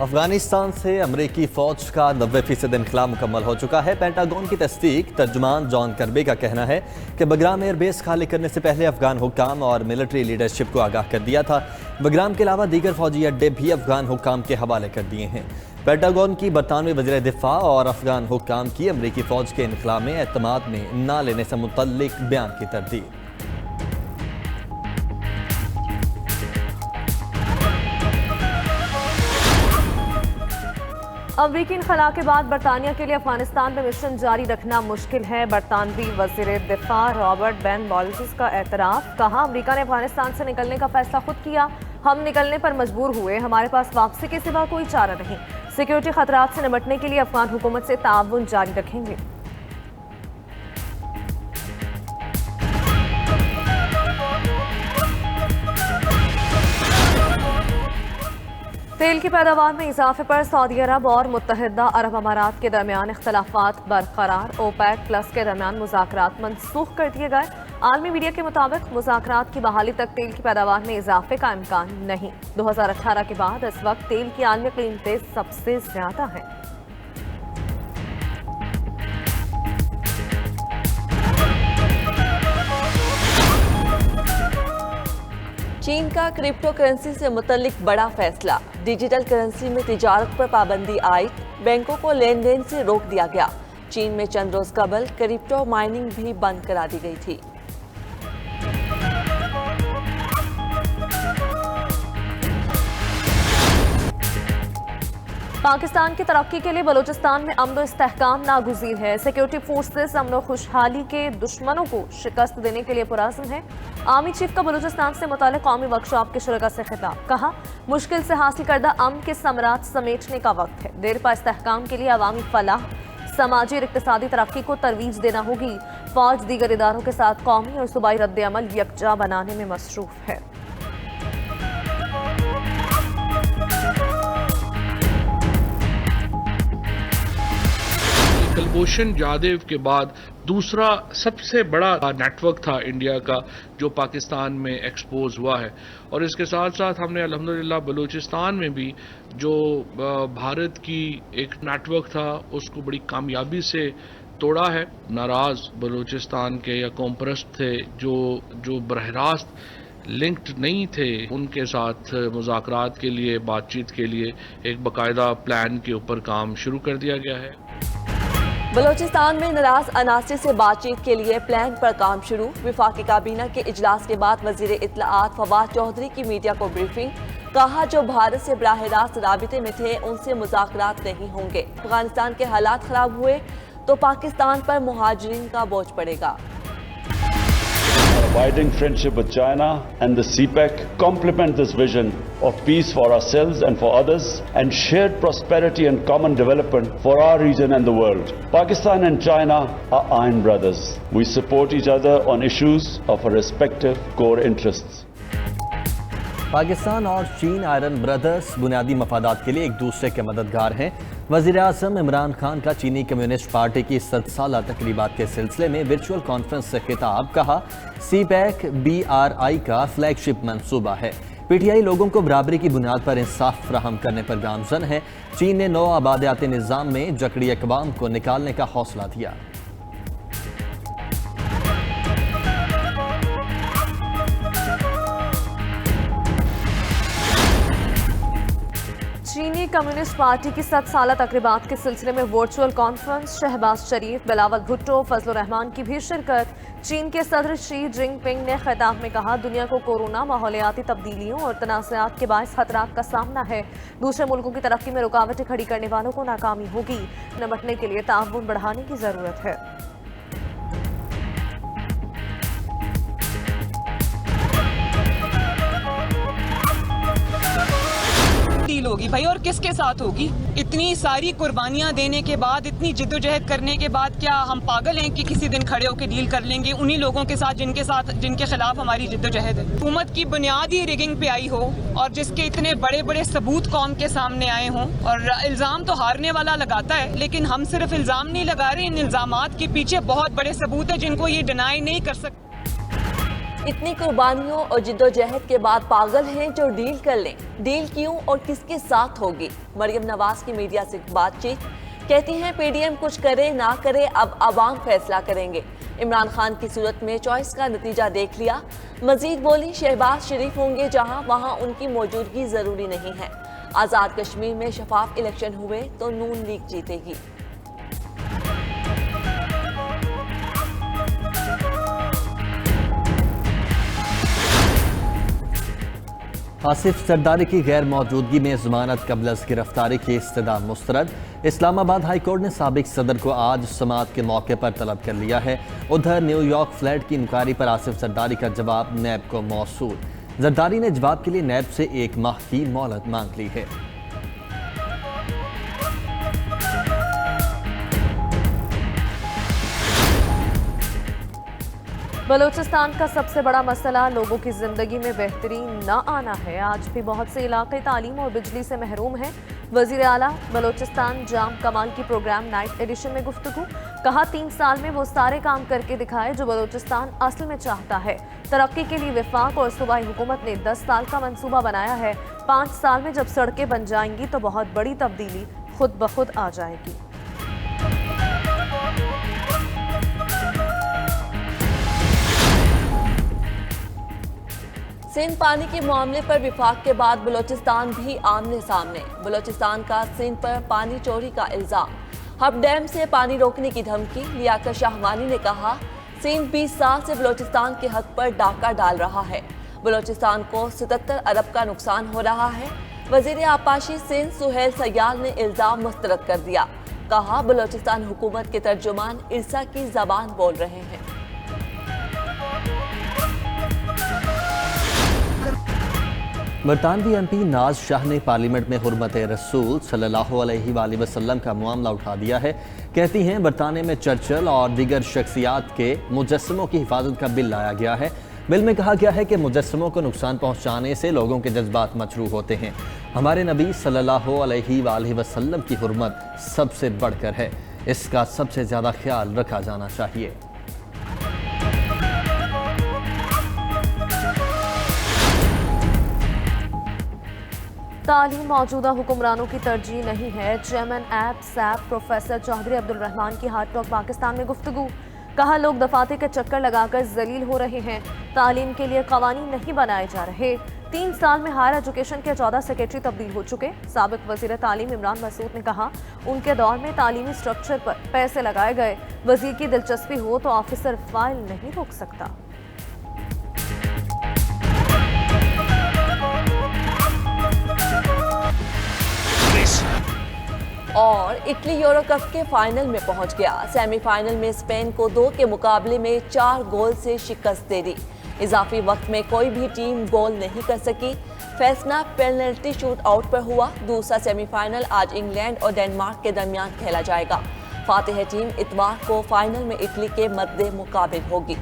अफगानिस्तान से अमरीकी फौज का 90% इनखला मुकम्मल हो चुका है। पेंटागन की तस्दीक तर्जुमान जॉन कर्बी का कहना है कि बगराम एयरबेस खाली करने से पहले अफगान हुक्काम और मिलिट्री लीडरशिप को आगाह कर दिया था। बगराम के अलावा दीगर फौजी अड्डे भी अफगान हुक्काम के हवाले कर दिए हैं। पेंटागन की बरतानवी वज़ीर दिफा और अफगान हुक्काम की अमरीकी फौज के इनखला में एतमाद में न लेने से मुतल्लिक बयान की तरदीद। अमरीकी इनखला के बाद बरतानिया के लिए अफगानिस्तान में मिशन जारी रखना मुश्किल है। बरतानवी वज़ीर दिफा रॉबर्ट बेन वॉल्स का एतराफ़। कहा, अमरीका ने अफगानिस्तान से निकलने का फैसला खुद किया, हम निकलने पर मजबूर हुए, हमारे पास वापसी के सिवा कोई चारा नहीं। सिक्योरिटी खतरात से निपटने के लिए अफगान हुकूमत से ताउन जारी रखेंगे। तेल की पैदावार में इजाफे पर सऊदी अरब और मुत्तहिदा अरब अमारात के दरमियान इख्तलाफात बरकरार। ओपेक प्लस के दरमियान मुज़ाकरात मनसूख कर दिए गए। आलमी मीडिया के मुताबिक मुज़ाकरात की बहाली तक तेल की पैदावार में इजाफे का इम्कान नहीं। 2018 के बाद इस वक्त तेल की आलमी कीमतें सबसे ज्यादा हैं। चीन का क्रिप्टो करेंसी से मुतल्लिक बड़ा फैसला। डिजिटल करेंसी में तिजारत पर पाबंदी आयद, बैंकों को लेन देन से रोक दिया गया। चीन में चंद रोज कबल क्रिप्टो माइनिंग भी बंद करा दी गई थी। पाकिस्तान की तरक्की के लिए बलूचिस्तान में अमन व इस्तेहकाम नागुज़ीर है। सिक्योरिटी फोर्सेस अमन व खुशहाली के दुश्मनों को शिकस्त देने के लिए पुरअज़्म है। आर्मी चीफ का बलूचिस्तान से मुताल्लिक़ कौमी वर्कशॉप के शुरका से खिताब। कहा, मुश्किल से हासिल करदा अमन के समरात समेटने का वक्त है। देरपा इस्तेहकाम के लिए अवामी फलाह, समाजी और इक़्तिसादी तरक्की को तरवीज देना होगी। फौज दीगर इदारों के साथ कौमी और सूबाई रद्द अमल यकजा बनाने में मसरूफ़ है। कुलभूषण जाधव के बाद दूसरा सबसे बड़ा नेटवर्क था इंडिया का जो पाकिस्तान में एक्सपोज हुआ है। और इसके साथ साथ हमने अल्हम्दुलिल्लाह बलूचिस्तान में भी जो भारत की एक नेटवर्क था उसको बड़ी कामयाबी से तोड़ा है। नाराज बलूचिस्तान के या कौमपरस्त थे जो बरह रास्त लिंक्ड नहीं थे, उनके साथ मुज़ाकरात के लिए, बातचीत के लिए एक बाकायदा प्लान के ऊपर काम शुरू कर दिया गया है। बलूचिस्तान में नाराज अनासर से बातचीत के लिए प्लान पर काम शुरू। वफाकी काबीना के इजलास के बाद वजीर इत्तलाआत फवाद चौधरी की मीडिया को ब्रीफिंग। कहा, जो भारत से बराह रास्त राबिते में थे उनसे मुज़ाकरात नहीं होंगे। अफगानिस्तान के हालात खराब हुए तो पाकिस्तान पर मुहाजिरीन का बोझ पड़ेगा। Abiding friendship with China and the CPEC complement this vision of peace for ourselves and for others and shared prosperity and common development for our region and the world. Pakistan and China are iron brothers. We support each other on issues of our respective core interests. Pakistan और चीन iron brothers बुनियादी मफादात के लिए एक दूसरे के मददगार हैं। वज़ीर आज़म इमरान खान का चीनी कम्युनिस्ट पार्टी की 100 साला तकरीबात के सिलसिले में वर्चुअल कॉन्फ्रेंस से खिताब। कहा, CPEC BRI का फ्लैगशिप मंसूबा है। PTI लोगों को बराबरी की बुनियाद पर इंसाफ फराहम करने पर गामजन है। चीन ने नौ आबादियाती निज़ाम में जकड़ी अक़वाम को निकालने का हौसला दिया। चीनी कम्युनिस्ट पार्टी की 100 साला तकरीबात के सिलसिले में वर्चुअल कॉन्फ्रेंस। शहबाज शरीफ, बिलावल भुट्टो, फजलुर रहमान की भी शिरकत। चीन के सदर शी जिनपिंग ने खिताब में कहा, दुनिया को कोरोना, माहौलियाती तब्दीलियों और तनाज़ात के बायस खतरात का सामना है। दूसरे मुल्कों की तरक्की में रुकावटें खड़ी करने वालों को नाकामी होगी। निपटने के लिए ताउन बढ़ाने की जरूरत है। डील होगी भाई, और किसके साथ होगी? इतनी सारी कुर्बानियां देने के बाद, इतनी जिद्दोजहद करने के बाद क्या हम पागल हैं कि किसी दिन खड़े होकर डील कर लेंगे उन्हीं लोगों के साथ जिनके खिलाफ हमारी जिद्दोजहद है? हुकूमत की बुनियाद ही रिगिंग पे आई हो और जिसके इतने बड़े बड़े सबूत कौम के सामने आए हों। और इल्जाम तो हारने वाला लगाता है, लेकिन हम सिर्फ इल्जाम नहीं लगा रहे, इन इल्जामात के पीछे बहुत बड़े सबूत है जिनको ये डिनाई नहीं कर सकते। इतनी कुर्बानियों और जिद्दोजहद के बाद पागल हैं जो डील कर लें। डील क्यों और किसके साथ होगी? मरियम नवाज की मीडिया से बातचीत। कहती हैं पीडीएम कुछ करे ना करे अब अवाम फैसला करेंगे। इमरान खान की सूरत में चॉइस का नतीजा देख लिया। मजीद बोली शहबाज शरीफ होंगे जहां वहां उनकी मौजूदगी जरूरी नहीं है। आज़ाद कश्मीर में शफाफ इलेक्शन हुए तो नून लीग जीतेगी। आसिफ जरदारी की गैर मौजूदगी में जमानत कबल अज़ गिरफ्तारी की इस्तदा मुस्तरद। इस्लामाबाद हाई कोर्ट ने साबिक सदर को आज समाअत के मौके पर तलब कर लिया है। उधर न्यूयॉर्क फ्लैट की इंक्वायरी पर आसिफ जरदारी का जवाब नैब को मौसूल। जरदारी ने जवाब के लिए नैब से 1 माह की मोहलत मांग ली है। बलूचिस्तान का सबसे बड़ा मसला लोगों की जिंदगी में बेहतरी न आना है। आज भी बहुत से इलाके तालीम और बिजली से महरूम हैं। वजीर आला बलूचिस्तान जाम कमाल की प्रोग्राम नाइट एडिशन में गुफ्तगू। कहा 3 साल में वो सारे काम करके दिखाए जो बलूचिस्तान असल में चाहता है। तरक्की के लिए वफाक और सूबाई हुकूमत ने 10 साल का मंसूबा बनाया है। 5 साल में जब सड़कें बन जाएंगी तो बहुत बड़ी तब्दीली खुद ब खुद आ जाएगी। सिंध पानी के मामले पर विफाक के बाद बलूचिस्तान भी आमने सामने। बलूचिस्तान का सिंध पर पानी चोरी का इल्जाम। हब डैम से पानी रोकने की धमकी। लियाकत शाहवानी ने कहा सिंध 20 साल से बलूचिस्तान के हक पर डाका डाल रहा है। बलूचिस्तान को 77 अरब का नुकसान हो रहा है। वजीर आपाशी सिंध सुहेल सयाल ने इल्जाम मुस्तरद कर दिया। कहा बलूचिस्तान हुकूमत के तर्जुमान इरसा की जबान बोल रहे हैं। बरतानवी एमपी नाज शाह ने पार्लियामेंट में हुर्मत रसूल सल्लल्लाहु अलैहि वसल्लम का मामला उठा दिया है। कहती हैं बरतानिया में चर्चिल और दीगर शख्सियात के मुजस्समों की हिफाजत का बिल लाया गया है। बिल में कहा गया है कि मुजस्समों को नुकसान पहुंचाने से लोगों के जज्बात मचरूह होते हैं। हमारे नबी सल्लल्लाहु अलैहि वसल्लम की हुर्मत सबसे बढ़कर है। इसका सबसे ज़्यादा ख्याल रखा जाना चाहिए। तालीम मौजूदा हुक्मरानों की तरजीह नहीं है। चेयरमैन ऐप सैप प्रोफेसर चौधरी अब्दुल रहमान की हार्ट टॉक पाकिस्तान में गुफ्तगू। कहा लोग दफाते के चक्कर लगाकर जलील हो रहे हैं। तालीम के लिए कवानीन नहीं बनाए जा रहे। 3 साल में हायर एजुकेशन के 14 सेक्रेटरी तब्दील हो चुके। साबिक वजीर तालीम इमरान मसूद ने कहा उनके दौर में तालीमी स्ट्रक्चर पर पैसे लगाए गए। वजीर की दिलचस्पी हो तो ऑफिसर फाइल नहीं रोक सकता। और इटली यूरो कप के फाइनल में पहुंच गया। सेमीफाइनल में स्पेन को 2 के मुकाबले में 4 गोल से शिकस्त दे दी। इजाफी वक्त में कोई भी टीम गोल नहीं कर सकी। फैसला पेनल्टी शूट आउट पर हुआ। दूसरा सेमीफाइनल आज इंग्लैंड और डेनमार्क के दरमियान खेला जाएगा। फातिह टीम इतवार को फाइनल में इटली के मद्दे मुकाबिल होगी।